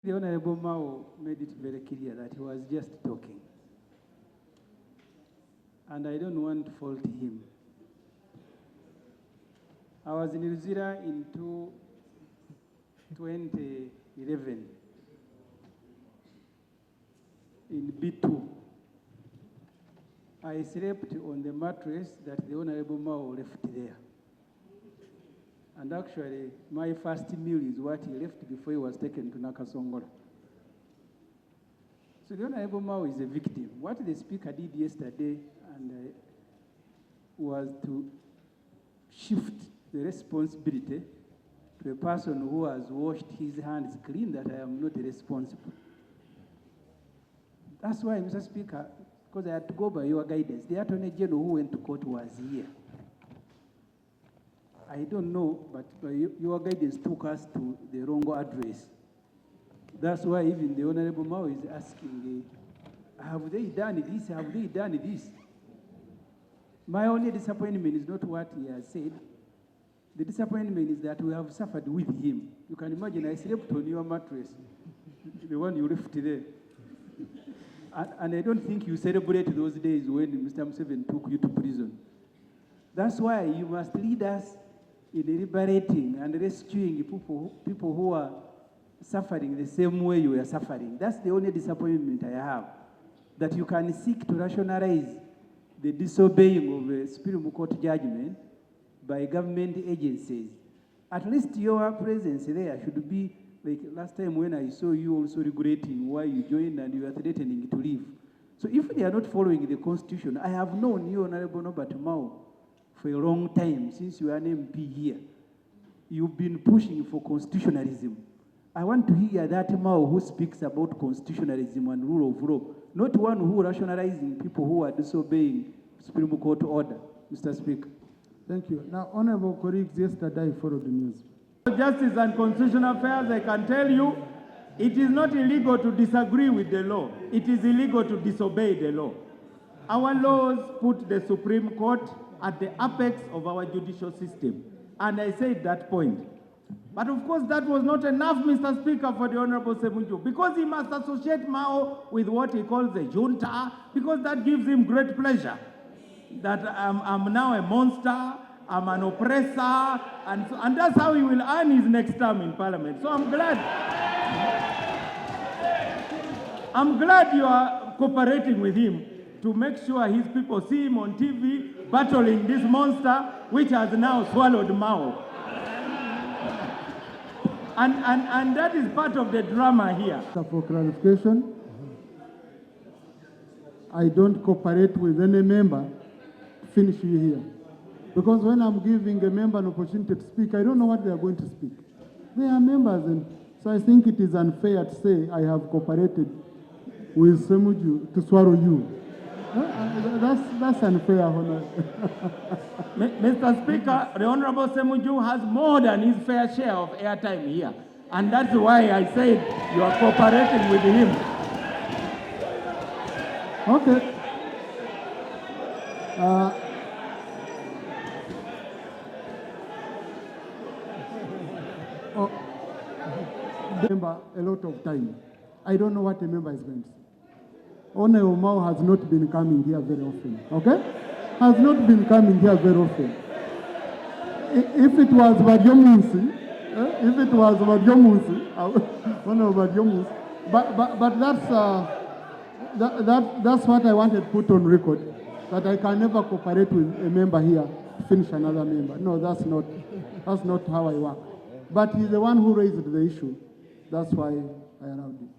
The Honorable Mao made it very clear that he was just talking. And I don't want to fault him. I was in New Zealand in 2011 in B2. I slept on the mattress that the Honorable Mao left there. And actually, my first meal is what he left before he was taken to Nakasongola. So the Honorable Mao is a victim. What the speaker did yesterday was to shift the responsibility to a person who has washed his hands clean, that I am not responsible. That's why, Mr. Speaker, because I had to go by your guidance, the Attorney General who went to court was here. I don't know, but your guidance took us to the wrong address. That's why even the Honorable Mao is asking, have they done this? Have they done this? My only disappointment is not what he has said. The disappointment is that we have suffered with him. You can imagine I slept on your mattress, the one you left there. And I don't think you celebrate those days when Mr. Museveni took you to prison. That's why you must lead us in liberating and rescuing people who are suffering the same way you are suffering. That's the only disappointment I have, that you can seek to rationalize the disobeying of a Supreme Court judgment by government agencies. At least your presence there should be like last time when I saw you also regretting why you joined and you are threatening to leave. So if they are not following the Constitution, I have known you, Honorable Norbert Mao, for a long time, since you are an MP here. You've been pushing for constitutionalism. I want to hear that Mao who speaks about constitutionalism and rule of law, not one who rationalizing people who are disobeying Supreme Court order. Mr. Speaker. Thank you. Now, honorable colleagues, yesterday I followed the news. Justice and Constitutional Affairs, I can tell you, it is not illegal to disagree with the law. It is illegal to disobey the law. Our laws put the Supreme Court at the apex of our judicial system. And I said that point. But of course, that was not enough, Mr. Speaker, for the Honorable Ssemujju, because he must associate Mao with what he calls the junta, because that gives him great pleasure. That I'm now a monster, I'm an oppressor, and that's how he will earn his next term in Parliament. So I'm glad you are cooperating with him to make sure his people see him on TV battling this monster which has now swallowed Mao. And that is part of the drama here. For clarification, I don't cooperate with any member to finish you here. Because when I'm giving a member an opportunity to speak, I don't know what they are going to speak. They are members, and so I think it is unfair to say I have cooperated with Ssemujju to swallow you. That's unfair, Honor. Mr. Speaker, the Honorable Ssemujju has more than his fair share of airtime here. And that's why I said you are cooperating with him. Okay. Member a lot of time. I don't know what a member is going to say. Honorable Mao has not been coming here very often, okay? Has not been coming here very often. If it was Badiomunsi, Honorable Badiomunsi, but that's what I wanted to put on record, that I can never cooperate with a member here to finish another member. No, that's not how I work. But he's the one who raised the issue. That's why I allowed it.